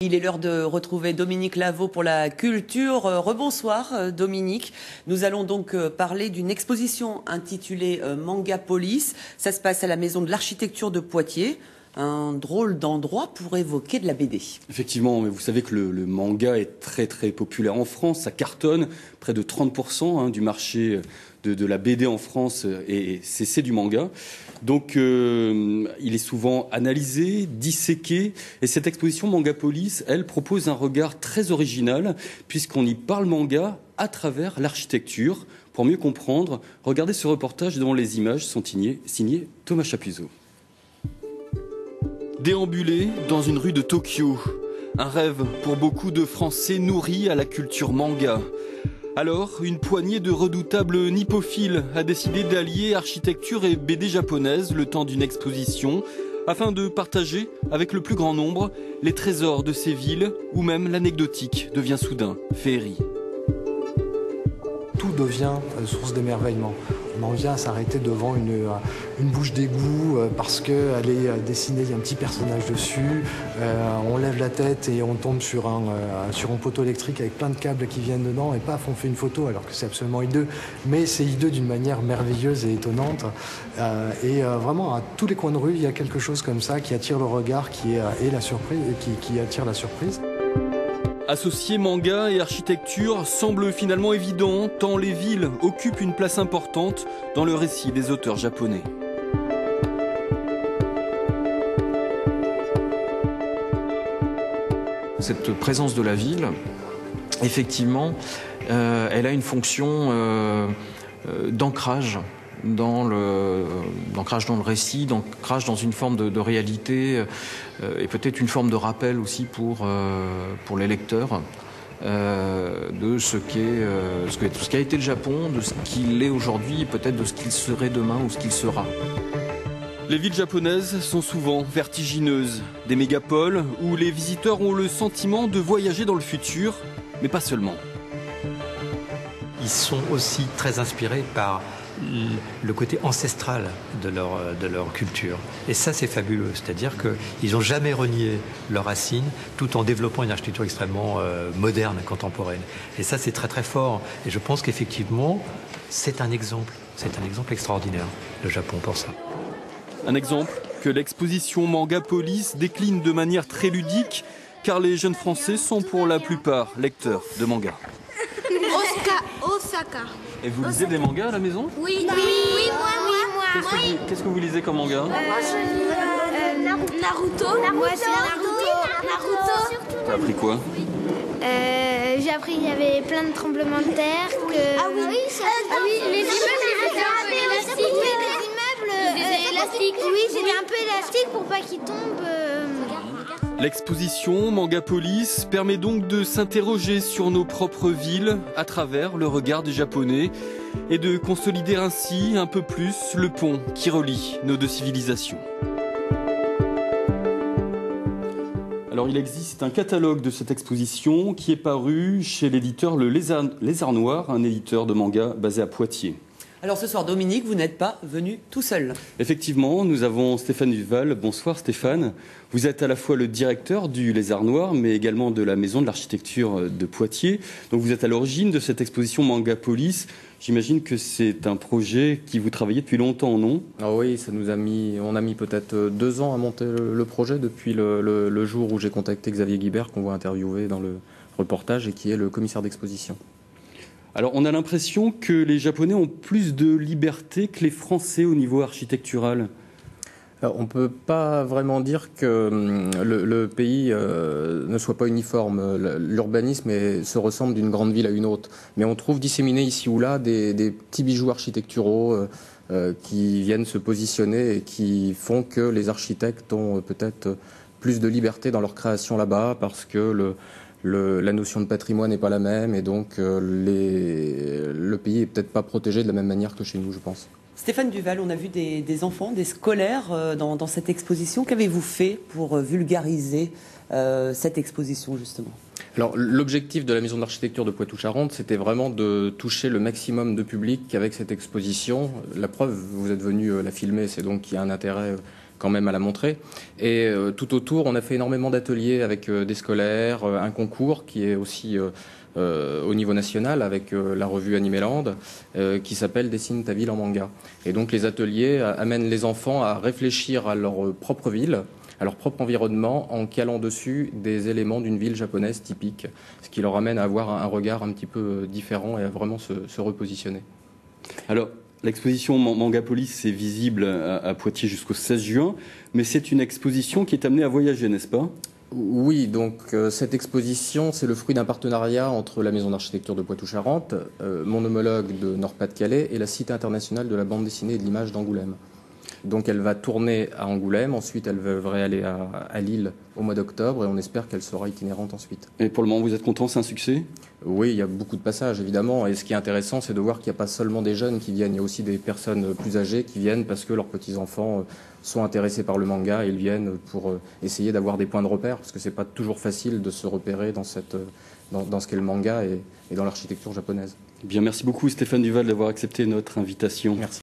Il est l'heure de retrouver Dominique Lavaux pour la culture. Rebonsoir Dominique. Nous allons donc parler d'une exposition intitulée Mangapolis. Ça se passe à la Maison de l'Architecture de Poitiers. Un drôle d'endroit pour évoquer de la BD. Effectivement, mais vous savez que le manga est très populaire en France. Ça cartonne, près de 30% du marché de la BD en France, et c'est du manga. Donc il est souvent analysé, disséqué, et cette exposition Mangapolis, elle propose un regard très original, puisqu'on y parle manga à travers l'architecture. Pour mieux comprendre, regardez ce reportage dont les images sont signées Thomas Chapuzot. Déambuler dans une rue de Tokyo, un rêve pour beaucoup de Français nourris à la culture manga. Alors, une poignée de redoutables nippophiles a décidé d'allier architecture et BD japonaise le temps d'une exposition, afin de partager avec le plus grand nombre les trésors de ces villes où même l'anecdotique devient soudain féerie. Tout devient source d'émerveillement. On en vient à s'arrêter devant une bouche d'égout parce qu'elle est dessinée, il y a un petit personnage dessus. On lève la tête et on tombe sur un poteau électrique avec plein de câbles qui viennent dedans et paf, on fait une photo alors que c'est absolument hideux. Mais c'est hideux d'une manière merveilleuse et étonnante. Vraiment, à tous les coins de rue, il y a quelque chose comme ça qui attire le regard, qui attire la surprise. Associer manga et architecture semble finalement évident, tant les villes occupent une place importante dans le récit des auteurs japonais. Cette présence de la ville, effectivement, elle a une fonction d'ancrage dans le récit, d'ancrage dans une forme de réalité et peut-être une forme de rappel aussi pour les lecteurs de ce qu'a été le Japon, de ce qu'il est aujourd'hui et peut-être de ce qu'il serait demain ou ce qu'il sera. Les villes japonaises sont souvent vertigineuses, des mégapoles où les visiteurs ont le sentiment de voyager dans le futur, mais pas seulement. Ils sont aussi très inspirés par le côté ancestral de leur culture. Et ça, c'est fabuleux. C'est-à-dire qu'ils n'ont jamais renié leurs racines tout en développant une architecture extrêmement moderne, contemporaine. Et ça, c'est très fort. Et je pense qu'effectivement, c'est un exemple extraordinaire, le Japon, pour ça. Un exemple que l'exposition Mangapolis décline de manière très ludique, car les jeunes Français sont pour la plupart lecteurs de manga. Osaka. Et vous lisez des mangas à la maison? Oui, moi. Qu'est-ce que vous lisez comme manga? Naruto. Moi, c'est Naruto. T'as appris quoi? J'ai appris qu'il y avait plein de tremblements de terre. Les immeubles élastiques. Oui, c'était un peu élastique pour pas qu'ils tombent. L'exposition Mangapolis permet donc de s'interroger sur nos propres villes à travers le regard des Japonais et de consolider ainsi un peu plus le pont qui relie nos deux civilisations. Alors il existe un catalogue de cette exposition qui est paru chez l'éditeur Le Lézard Noir, un éditeur de manga basé à Poitiers. Alors ce soir, Dominique, vous n'êtes pas venu tout seul. Effectivement, nous avons Stéphane Duval. Bonsoir Stéphane. Vous êtes à la fois le directeur du Lézard Noir, mais également de la Maison de l'Architecture de Poitiers. Donc vous êtes à l'origine de cette exposition Mangapolis. J'imagine que c'est un projet qui vous travaillez depuis longtemps, non? Ah oui, on a mis peut-être 2 ans à monter le projet depuis le jour où j'ai contacté Xavier Guibert, qu'on voit interviewer dans le reportage et qui est le commissaire d'exposition. Alors, on a l'impression que les Japonais ont plus de liberté que les Français au niveau architectural. Alors, on ne peut pas vraiment dire que le pays ne soit pas uniforme. L'urbanisme se ressemble d'une grande ville à une autre. Mais on trouve disséminés ici ou là des petits bijoux architecturaux qui viennent se positionner et qui font que les architectes ont peut-être plus de liberté dans leur création là-bas parce que la notion de patrimoine n'est pas la même et donc le pays est peut-être pas protégé de la même manière que chez nous, je pense. Stéphane Duval, on a vu des enfants, des scolaires dans cette exposition. Qu'avez-vous fait pour vulgariser cette exposition, justement? Alors, l'objectif de la Maison de l'Architecture de Poitou-Charentes, c'était vraiment de toucher le maximum de public avec cette exposition. La preuve, vous êtes venu la filmer, c'est donc qu'il y a un intérêt quand même à la montrer. Et tout autour, on a fait énormément d'ateliers avec des scolaires, un concours qui est aussi au niveau national avec la revue Animeland qui s'appelle Dessine ta ville en manga. Et donc les ateliers amènent les enfants à réfléchir à leur propre ville, à leur propre environnement, en calant dessus des éléments d'une ville japonaise typique, ce qui leur amène à avoir un regard un petit peu différent et à vraiment se repositionner. Alors, l'exposition Mangapolis est visible à Poitiers jusqu'au 16 juin, mais c'est une exposition qui est amenée à voyager, n'est-ce pas ? Oui, donc cette exposition, c'est le fruit d'un partenariat entre la Maison d'architecture de Poitou-Charentes, mon homologue de Nord-Pas-de-Calais et la Cité internationale de la bande dessinée et de l'image d'Angoulême. Donc elle va tourner à Angoulême, ensuite elle devrait aller à Lille au mois d'octobre et on espère qu'elle sera itinérante ensuite. Et pour le moment, vous êtes content, c'est un succès ? Oui, il y a beaucoup de passages évidemment et ce qui est intéressant c'est de voir qu'il n'y a pas seulement des jeunes qui viennent, il y a aussi des personnes plus âgées qui viennent parce que leurs petits-enfants sont intéressés par le manga et ils viennent pour essayer d'avoir des points de repère parce que c'est pas toujours facile de se repérer dans ce qu'est le manga et dans l'architecture japonaise. Bien, merci beaucoup Stéphane Duval d'avoir accepté notre invitation. Merci.